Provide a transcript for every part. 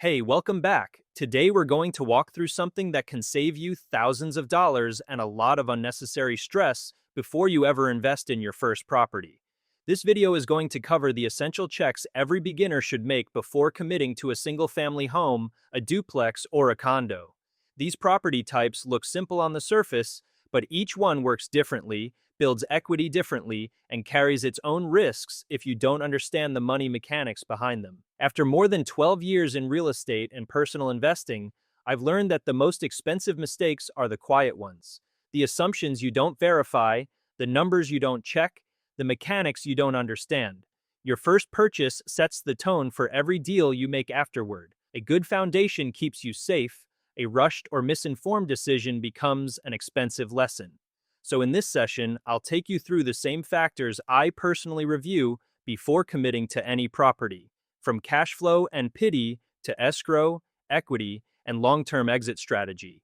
Hey, welcome back. Today we're going to walk through something that can save you thousands of dollars and a lot of unnecessary stress before you ever invest in your first property. This video is going to cover the essential checks every beginner should make before committing to a single-family home, a duplex, or a condo. These property types look simple on the surface, but each one works differently, builds equity differently, and carries its own risks if you don't understand the money mechanics behind them. After more than 12 years in real estate and personal investing, I've learned that the most expensive mistakes are the quiet ones. The assumptions you don't verify, the numbers you don't check, the mechanics you don't understand. Your first purchase sets the tone for every deal you make afterward. A good foundation keeps you safe. A rushed or misinformed decision becomes an expensive lesson. So in this session, I'll take you through the same factors I personally review before committing to any property, from cash flow and pity to escrow, equity, and long-term exit strategy.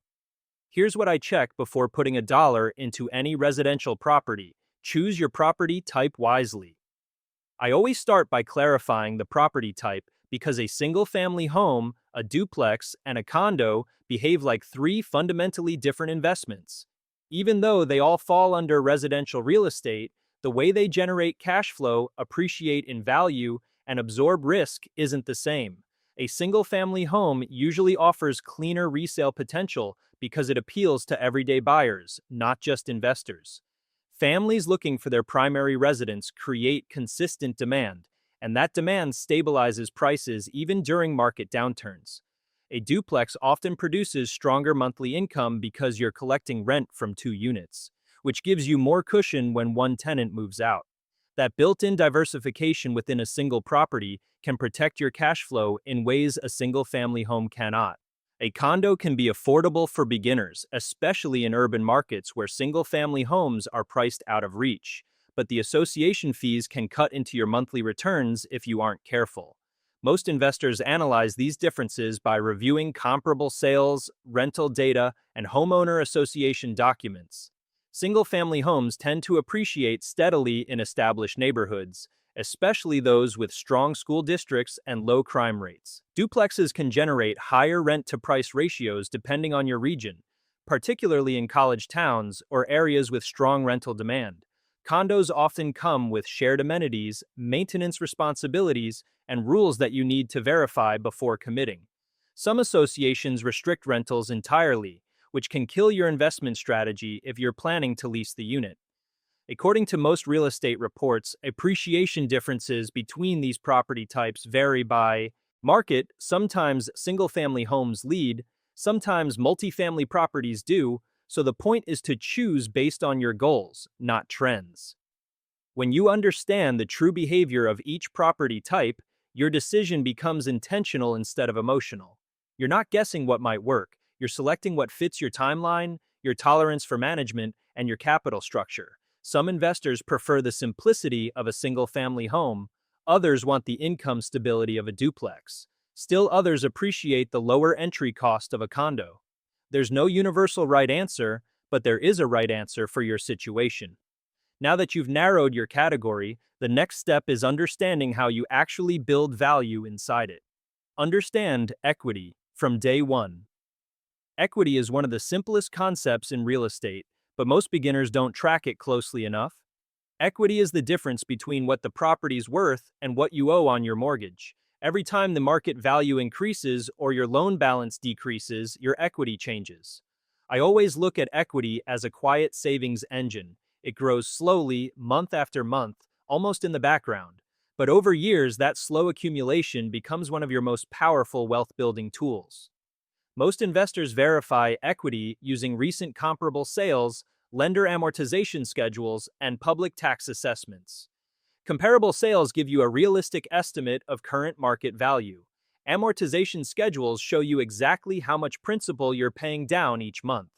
Here's what I check before putting a dollar into any residential property. Choose your property type wisely. I always start by clarifying the property type because a single-family home, a duplex, and a condo behave like three fundamentally different investments. Even though they all fall under residential real estate, the way they generate cash flow, appreciate in value, and absorb risk isn't the same. A single-family home usually offers cleaner resale potential because it appeals to everyday buyers, not just investors. Families looking for their primary residence create consistent demand, and that demand stabilizes prices even during market downturns. A duplex often produces stronger monthly income because you're collecting rent from two units, which gives you more cushion when one tenant moves out. That built-in diversification within a single property can protect your cash flow in ways a single-family home cannot. A condo can be affordable for beginners, especially in urban markets where single-family homes are priced out of reach, but the association fees can cut into your monthly returns if you aren't careful. Most investors analyze these differences by reviewing comparable sales, rental data, and homeowner association documents. Single-family homes tend to appreciate steadily in established neighborhoods, especially those with strong school districts and low crime rates. Duplexes can generate higher rent-to-price ratios depending on your region, particularly in college towns or areas with strong rental demand. Condos often come with shared amenities, maintenance responsibilities, and rules that you need to verify before committing. Some associations restrict rentals entirely, which can kill your investment strategy if you're planning to lease the unit. According to most real estate reports, appreciation differences between these property types vary by market. Sometimes single-family homes lead, sometimes multifamily properties do, so the point is to choose based on your goals, not trends. When you understand the true behavior of each property type, your decision becomes intentional instead of emotional. You're not guessing what might work, you're selecting what fits your timeline, your tolerance for management, and your capital structure. Some investors prefer the simplicity of a single-family home, others want the income stability of a duplex. Still others appreciate the lower entry cost of a condo. There's no universal right answer, but there is a right answer for your situation. Now that you've narrowed your category, the next step is understanding how you actually build value inside it. Understand equity from day one. Equity is one of the simplest concepts in real estate, but most beginners don't track it closely enough. Equity is the difference between what the property's worth and what you owe on your mortgage. Every time the market value increases or your loan balance decreases, your equity changes. I always look at equity as a quiet savings engine. It grows slowly, month after month, almost in the background. But over years, that slow accumulation becomes one of your most powerful wealth-building tools. Most investors verify equity using recent comparable sales, lender amortization schedules, and public tax assessments. Comparable sales give you a realistic estimate of current market value. Amortization schedules show you exactly how much principal you're paying down each month.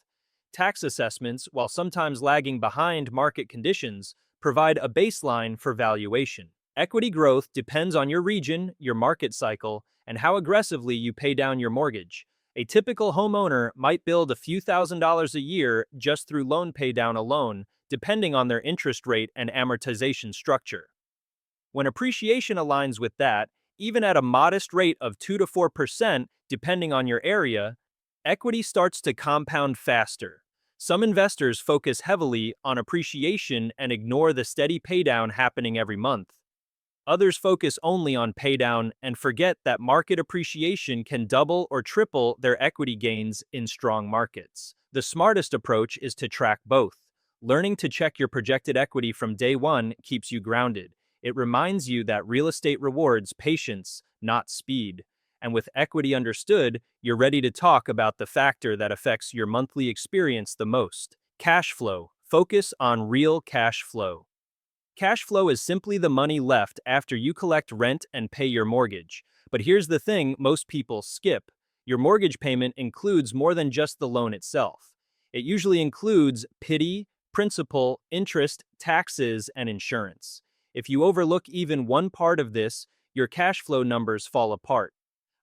Tax assessments, while sometimes lagging behind market conditions, provide a baseline for valuation. Equity growth depends on your region, your market cycle, and how aggressively you pay down your mortgage. A typical homeowner might build a few $1,000s a year just through loan paydown alone, depending on their interest rate and amortization structure. When appreciation aligns with that, Even at a modest rate of 2 to 4%, depending on your area, equity starts to compound faster. Some investors focus heavily on appreciation and ignore the steady paydown happening every month. Others focus only on paydown and forget that market appreciation can double or triple their equity gains in strong markets. The smartest approach is to track both. Learning to check your projected equity from day one keeps you grounded. It reminds you that real estate rewards patience, not speed. And with equity understood, you're ready to talk about the factor that affects your monthly experience the most: cash flow. Focus on real cash flow. Cash flow is simply the money left after you collect rent and pay your mortgage. But here's the thing most people skip: your mortgage payment includes more than just the loan itself. It usually includes PITI, principal, interest, taxes, and insurance. If you overlook even one part of this, your cash flow numbers fall apart.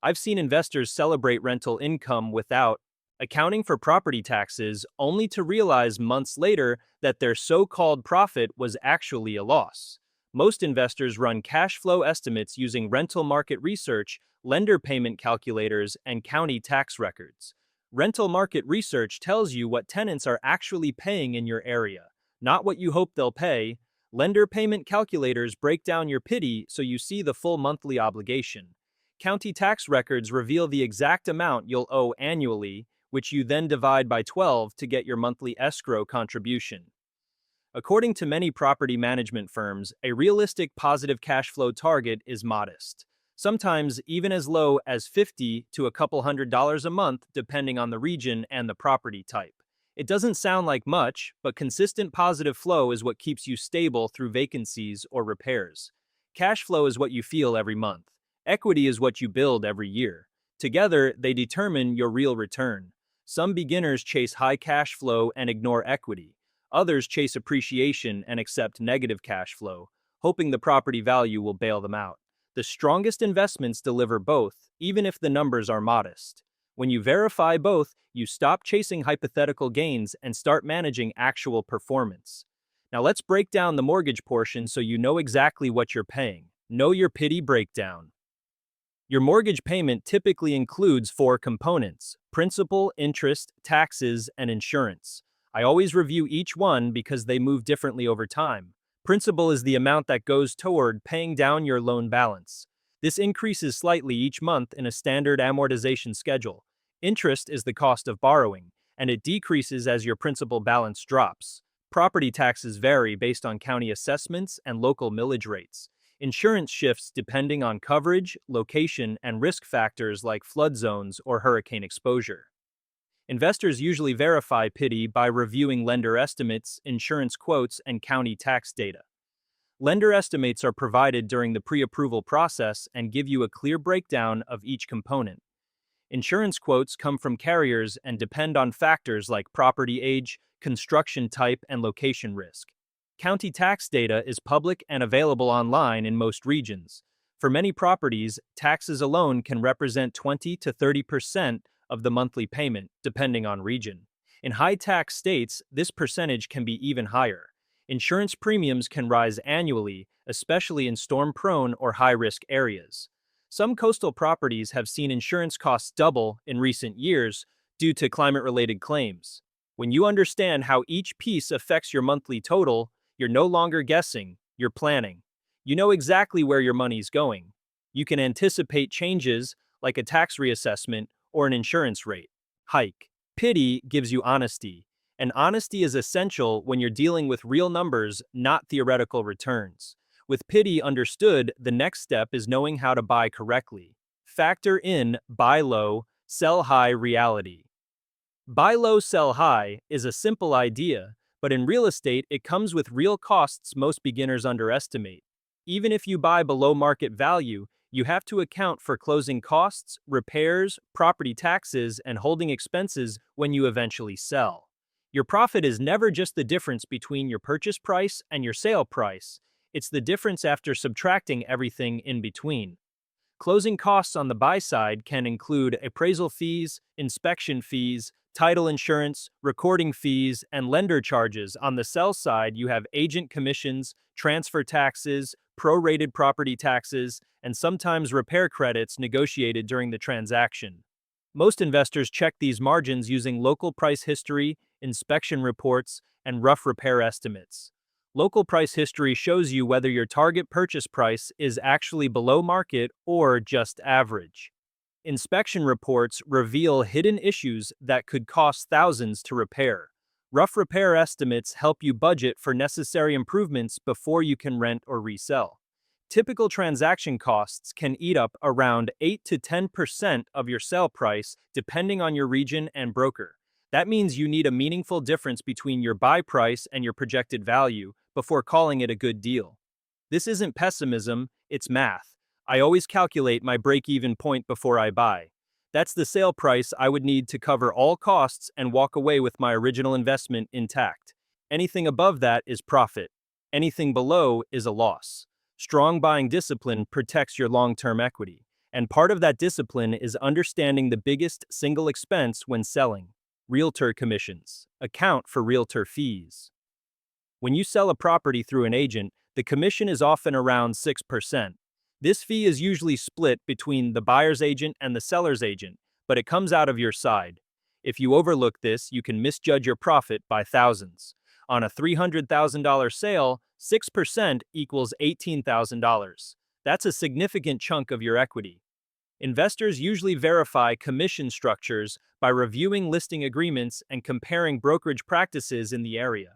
I've seen investors celebrate rental income without accounting for property taxes, only to realize months later that their so-called profit was actually a loss. Most investors run cash flow estimates using rental market research, lender payment calculators, and county tax records. Rental market research tells you what tenants are actually paying in your area, not what you hope they'll pay. Lender payment calculators break down your PITI so you see the full monthly obligation. County tax records reveal the exact amount you'll owe annually, which you then divide by 12 to get your monthly escrow contribution. According to many property management firms, a realistic positive cash flow target is modest, sometimes even as low as $50 to a couple $100 a month, depending on the region and the property type. It doesn't sound like much, but consistent positive flow is what keeps you stable through vacancies or repairs. Cash flow is what you feel every month. Equity is what you build every year. Together, they determine your real return. Some beginners chase high cash flow and ignore equity. Others chase appreciation and accept negative cash flow, hoping the property value will bail them out. The strongest investments deliver both, even if the numbers are modest. When you verify both, you stop chasing hypothetical gains and start managing actual performance. Now let's break down the mortgage portion so you know exactly what you're paying. Know your PITI breakdown. Your mortgage payment typically includes 4 components: principal, interest, taxes, and insurance. I always review each one because they move differently over time. Principal is the amount that goes toward paying down your loan balance. This increases slightly each month in a standard amortization schedule. Interest is the cost of borrowing, and it decreases as your principal balance drops. Property taxes vary based on county assessments and local millage rates. Insurance shifts depending on coverage, location, and risk factors like flood zones or hurricane exposure. Investors usually verify PITI by reviewing lender estimates, insurance quotes, and county tax data. Lender estimates are provided during the pre-approval process and give you a clear breakdown of each component. Insurance quotes come from carriers and depend on factors like property age, construction type, and location risk. County tax data is public and available online in most regions. For many properties, taxes alone can represent 20 to 30% of the monthly payment, depending on region. In high-tax states, this percentage can be even higher. Insurance premiums can rise annually, especially in storm-prone or high-risk areas. Some coastal properties have seen insurance costs double in recent years due to climate-related claims. When you understand how each piece affects your monthly total, you're no longer guessing, you're planning. You know exactly where your money's going. You can anticipate changes like a tax reassessment or an insurance rate hike. PITI gives you honesty, and honesty is essential when you're dealing with real numbers, not theoretical returns. With PITI understood, the next step is knowing how to buy correctly. Factor in buy low, sell high reality. Buy low, sell high is a simple idea, but in real estate, it comes with real costs most beginners underestimate. Even if you buy below market value, you have to account for closing costs, repairs, property taxes, and holding expenses when you eventually sell. Your profit is never just the difference between your purchase price and your sale price. It's the difference after subtracting everything in between. Closing costs on the buy side can include appraisal fees, inspection fees, title insurance, recording fees, and lender charges. On the sell side, you have agent commissions, transfer taxes, prorated property taxes, and sometimes repair credits negotiated during the transaction. Most investors check these margins using local price history, inspection reports, and rough repair estimates. Local price history shows you whether your target purchase price is actually below market or just average. Inspection reports reveal hidden issues that could cost thousands to repair. Rough repair estimates help you budget for necessary improvements before you can rent or resell. Typical transaction costs can eat up around 8 to 10% of your sale price depending on your region and broker. That means you need a meaningful difference between your buy price and your projected value before calling it a good deal. This isn't pessimism, it's math. I always calculate my break-even point before I buy. That's the sale price I would need to cover all costs and walk away with my original investment intact. Anything above that is profit. Anything below is a loss. Strong buying discipline protects your long-term equity, and part of that discipline is understanding the biggest single expense when selling. Realtor commissions account for realtor fees. When you sell a property through an agent, the commission is often around 6%. This fee is usually split between the buyer's agent and the seller's agent, but it comes out of your side. If you overlook this, you can misjudge your profit by thousands. On a $300,000 sale, 6% equals $18,000. That's a significant chunk of your equity. Investors usually verify commission structures by reviewing listing agreements and comparing brokerage practices in the area.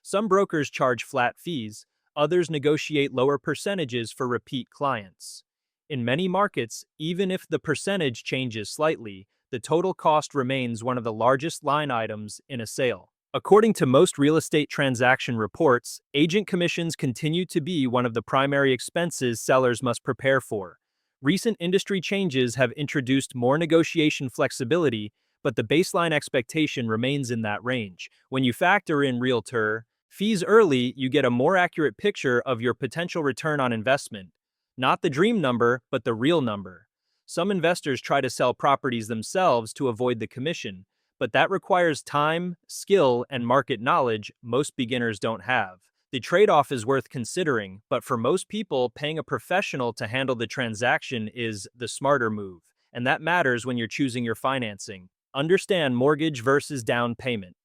Some brokers charge flat fees, others negotiate lower percentages for repeat clients. In many markets, even if the percentage changes slightly, the total cost remains one of the largest line items in a sale. According to most real estate transaction reports, agent commissions continue to be one of the primary expenses sellers must prepare for. Recent industry changes have introduced more negotiation flexibility, but the baseline expectation remains in that range. When you factor in realtor fees early, you get a more accurate picture of your potential return on investment. Not the dream number, but the real number. Some investors try to sell properties themselves to avoid the commission, but that requires time, skill, and market knowledge most beginners don't have. The trade-off is worth considering, but for most people, paying a professional to handle the transaction is the smarter move, and that matters when you're choosing your financing. Understand mortgage versus down payment.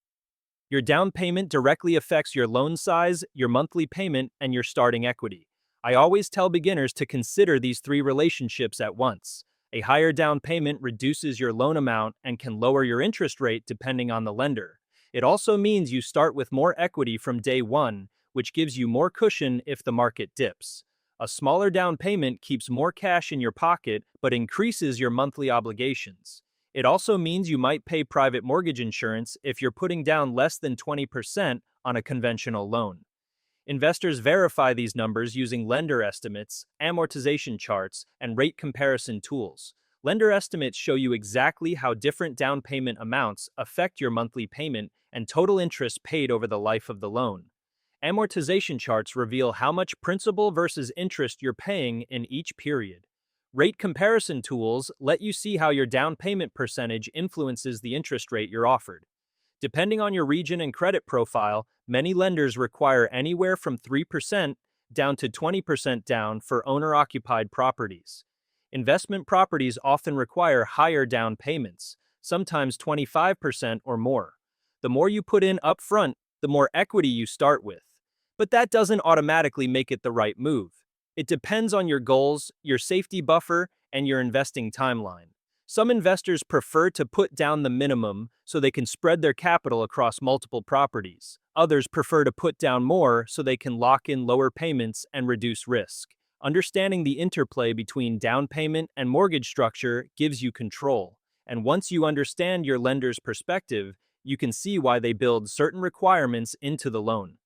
Your down payment directly affects your loan size, your monthly payment, and your starting equity. I always tell beginners to consider these three relationships at once. A higher down payment reduces your loan amount and can lower your interest rate depending on the lender. It also means you start with more equity from day one, which gives you more cushion if the market dips. A smaller down payment keeps more cash in your pocket but increases your monthly obligations. It also means you might pay private mortgage insurance if you're putting down less than 20% on a conventional loan. Investors verify these numbers using lender estimates, amortization charts, and rate comparison tools. Lender estimates show you exactly how different down payment amounts affect your monthly payment and total interest paid over the life of the loan. Amortization charts reveal how much principal versus interest you're paying in each period. Rate comparison tools let you see how your down payment percentage influences the interest rate you're offered. Depending on your region and credit profile, many lenders require anywhere from 3% down to 20% down for owner-occupied properties. Investment properties often require higher down payments, sometimes 25% or more. The more you put in upfront, the more equity you start with. But that doesn't automatically make it the right move. It depends on your goals, your safety buffer, and your investing timeline. Some investors prefer to put down the minimum so they can spread their capital across multiple properties. Others prefer to put down more so they can lock in lower payments and reduce risk. Understanding the interplay between down payment and mortgage structure gives you control. And once you understand your lender's perspective, you can see why they build certain requirements into the loan.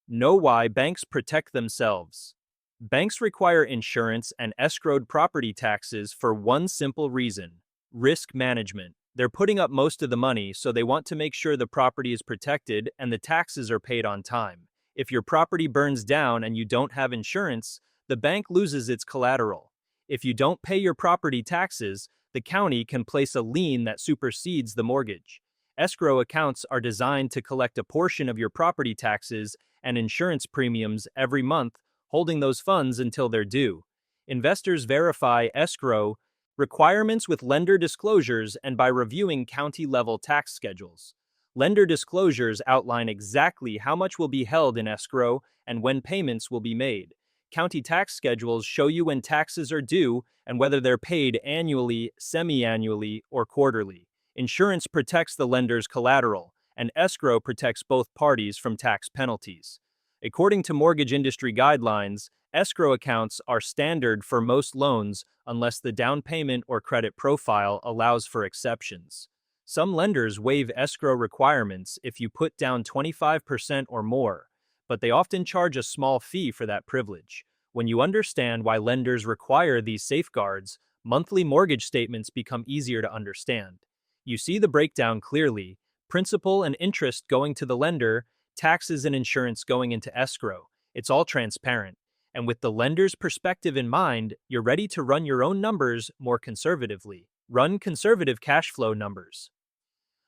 Know why banks protect themselves. Banks require insurance and escrowed property taxes for one simple reason: risk management. They're putting up most of the money, so they want to make sure the property is protected and the taxes are paid on time. If your property burns down and you don't have insurance, the bank loses its collateral. If you don't pay your property taxes, the county can place a lien that supersedes the mortgage. Escrow accounts are designed to collect a portion of your property taxes and insurance premiums every month, holding those funds until they're due. Investors verify escrow requirements with lender disclosures and by reviewing county-level tax schedules. Lender disclosures outline exactly how much will be held in escrow and when payments will be made. County tax schedules show you when taxes are due and whether they're paid annually, semi-annually, or quarterly. Insurance protects the lender's collateral, and escrow protects both parties from tax penalties. According to mortgage industry guidelines, escrow accounts are standard for most loans unless the down payment or credit profile allows for exceptions. Some lenders waive escrow requirements if you put down 25% or more, but they often charge a small fee for that privilege. When you understand why lenders require these safeguards, monthly mortgage statements become easier to understand. You see the breakdown clearly: principal and interest going to the lender, taxes and insurance going into escrow. It's all transparent. And with the lender's perspective in mind, you're ready to run your own numbers more conservatively. Run conservative cash flow numbers.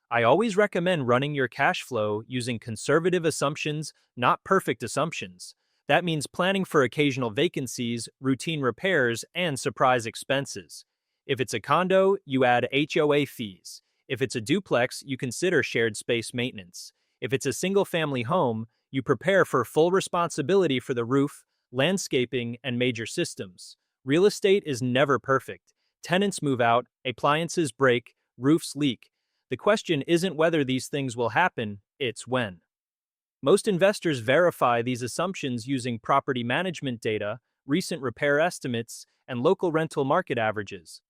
I always recommend running your cash flow using conservative assumptions, not perfect assumptions. That means planning for occasional vacancies, routine repairs, and surprise expenses. If it's a condo, you add HOA fees. If it's a duplex, you consider shared space maintenance. If it's a single-family home, you prepare for full responsibility for the roof, landscaping, and major systems. Real estate is never perfect. Tenants move out, appliances break, roofs leak. The question isn't whether these things will happen, it's when. Most investors verify these assumptions using property management data, recent repair estimates, and local rental market averages.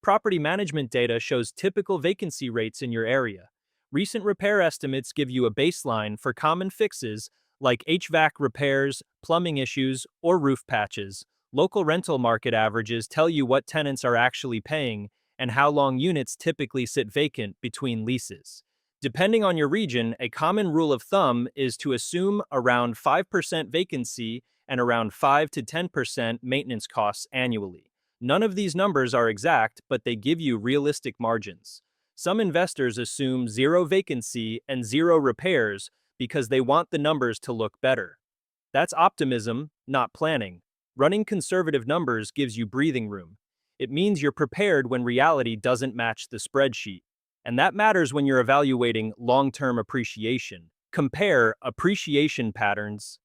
Property management data shows typical vacancy rates in your area. Recent repair estimates give you a baseline for common fixes like HVAC repairs, plumbing issues, or roof patches. Local rental market averages tell you what tenants are actually paying and how long units typically sit vacant between leases. Depending on your region, a common rule of thumb is to assume around 5% vacancy and around 5 to 10% maintenance costs annually. None of these numbers are exact, but they give you realistic margins. Some investors assume zero vacancy and zero repairs because they want the numbers to look better. That's optimism, not planning. Running conservative numbers gives you breathing room. It means you're prepared when reality doesn't match the spreadsheet. And that matters when you're evaluating long-term appreciation. Compare appreciation patterns.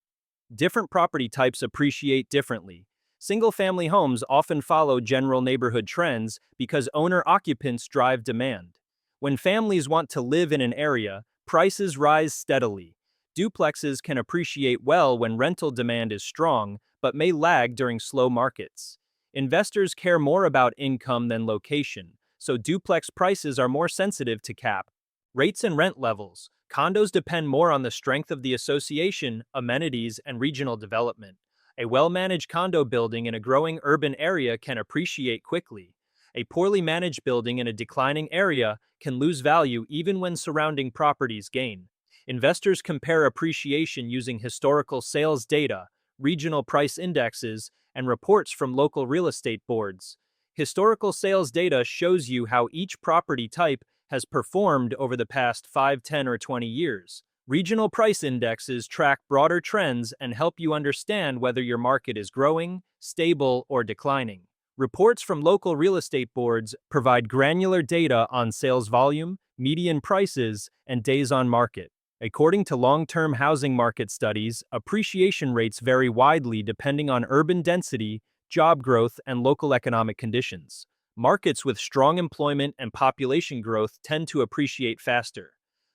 Different property types appreciate differently. Single-family homes often follow general neighborhood trends because owner-occupants drive demand. When families want to live in an area, prices rise steadily. Duplexes can appreciate well when rental demand is strong, but may lag during slow markets. Investors care more about income than location, so duplex prices are more sensitive to cap rates and rent levels. Condos depend more on the strength of the association, amenities, and regional development. A well-managed condo building in a growing urban area can appreciate quickly. A poorly managed building in a declining area can lose value even when surrounding properties gain. Investors compare appreciation using historical sales data, regional price indexes, and reports from local real estate boards. Historical sales data shows you how each property type has performed over the past 5, 10, or 20 years. Regional price indexes track broader trends and help you understand whether your market is growing, stable, or declining. Reports from local real estate boards provide granular data on sales volume, median prices, and days on market. According to long-term housing market studies, appreciation rates vary widely depending on urban density, job growth, and local economic conditions. Markets with strong employment and population growth tend to appreciate faster.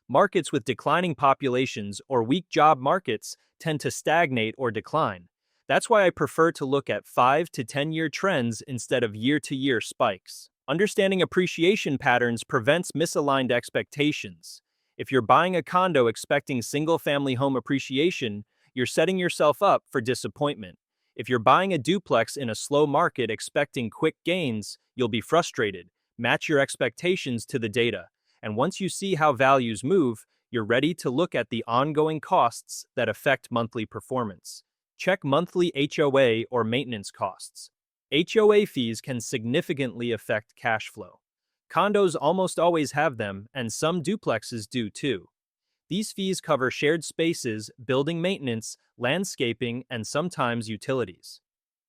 Markets with declining populations or weak job markets tend to stagnate or decline. That's why I prefer to look at 5 to 10-year trends instead of year-to-year spikes. Understanding appreciation patterns prevents misaligned expectations. If you're buying a condo expecting single-family home appreciation, you're setting yourself up for disappointment. If you're buying a duplex in a slow market expecting quick gains, you'll be frustrated. Match your expectations to the data. And once you see how values move, you're ready to look at the ongoing costs that affect monthly performance. Check monthly HOA or maintenance costs. HOA fees can significantly affect cash flow. Condos almost always have them, and some duplexes do too. These fees cover shared spaces, building maintenance, landscaping, and sometimes utilities.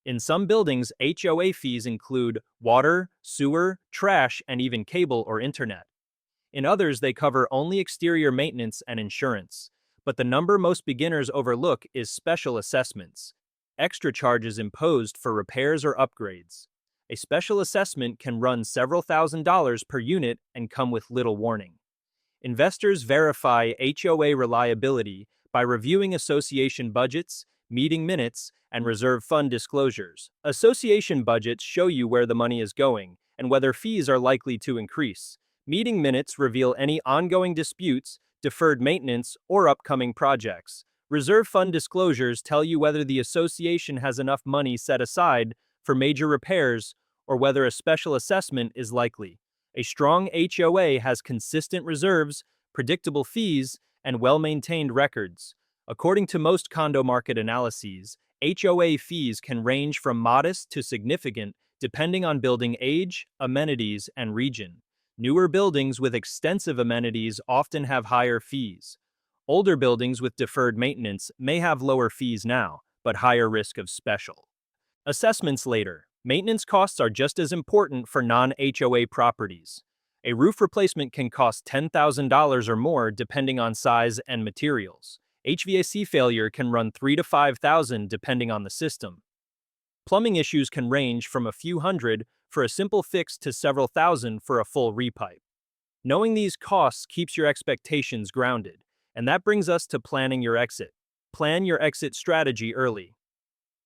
In some buildings, HOA fees include water, sewer, trash, and even cable or internet. In others, they cover only exterior maintenance and insurance. But the number most beginners overlook is special assessments, extra charges imposed for repairs or upgrades. A special assessment can run several $1,000s per unit and come with little warning. Investors verify HOA reliability by reviewing association budgets, meeting minutes, and reserve fund disclosures. Association budgets show you where the money is going and whether fees are likely to increase. Meeting minutes reveal any ongoing disputes, deferred maintenance, or upcoming projects. Reserve fund disclosures tell you whether the association has enough money set aside for major repairs or whether a special assessment is likely. A strong HOA has consistent reserves, predictable fees, and well-maintained records. According to most condo market analyses, HOA fees can range from modest to significant depending on building age, amenities, and region. Newer buildings with extensive amenities often have higher fees. Older buildings with deferred maintenance may have lower fees now, but higher risk of special assessments later. Maintenance costs are just as important for non-HOA properties. A roof replacement can cost $10,000 or more depending on size and materials. HVAC failure can run $3,000 to $5,000 depending on the system. Plumbing issues can range from a few hundred for a simple fix to several thousand for a full repipe. Knowing these costs keeps your expectations grounded, and that brings us to planning your exit. Plan your exit strategy early.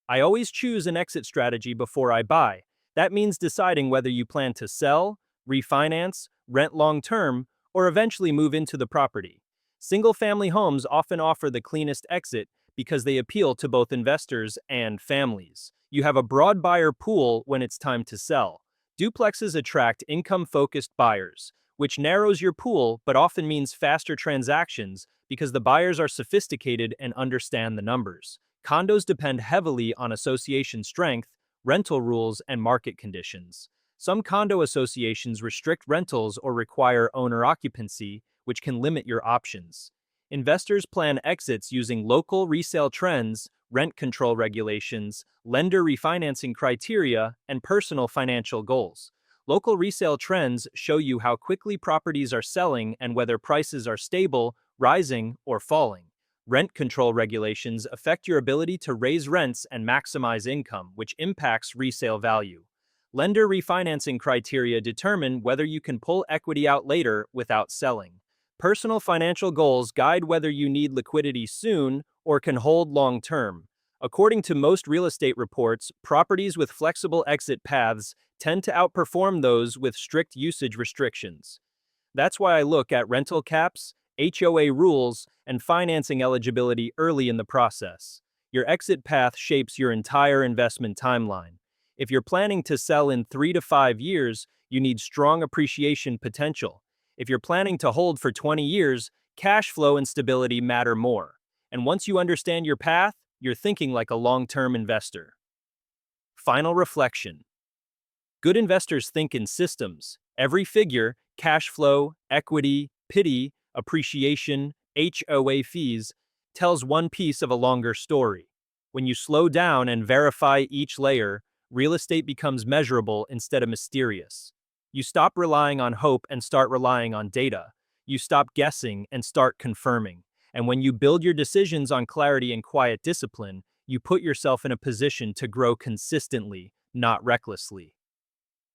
I always choose an exit strategy before I buy. That means deciding whether you plan to sell, refinance, rent long-term, or eventually move into the property. Single-family homes often offer the cleanest exit because they appeal to both investors and families. You have a broad buyer pool when it's time to sell. Duplexes attract income-focused buyers, which narrows your pool but often means faster transactions because the buyers are sophisticated and understand the numbers. Condos depend heavily on association strength, rental rules, and market conditions. Some condo associations restrict rentals or require owner occupancy, which can limit your options. Investors plan exits using local resale trends, rent control regulations, lender refinancing criteria, and personal financial goals. Local resale trends show you how quickly properties are selling and whether prices are stable, rising, or falling. Rent control regulations affect your ability to raise rents and maximize income, which impacts resale value. Lender refinancing criteria determine whether you can pull equity out later without selling. Personal financial goals guide whether you need liquidity soon or can hold long-term. According to most real estate reports, properties with flexible exit paths tend to outperform those with strict usage restrictions. That's why I look at rental caps, HOA rules, and financing eligibility early in the process. Your exit path shapes your entire investment timeline. If you're planning to sell in 3 to 5 years, you need strong appreciation potential. If you're planning to hold for 20 years, cash flow and stability matter more. And once you understand your path, you're thinking like a long-term investor. Final reflection. Good investors think in systems. Every figure, cash flow, equity, pity, appreciation, HOA fees, tells one piece of a longer story. When you slow down and verify each layer, real estate becomes measurable instead of mysterious. You stop relying on hope and start relying on data. You stop guessing and start confirming. And when you build your decisions on clarity and quiet discipline, you put yourself in a position to grow consistently, not recklessly.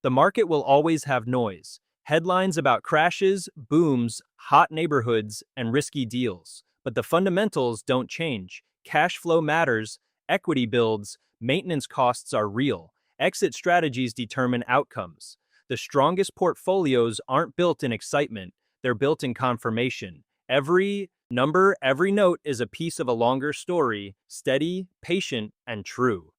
The market will always have noise. Headlines about crashes, booms, hot neighborhoods, and risky deals. But the fundamentals don't change. Cash flow matters, equity builds, maintenance costs are real. Exit strategies determine outcomes. The strongest portfolios aren't built in excitement, they're built in confirmation. Every number, every note is a piece of a longer story, steady, patient, and true.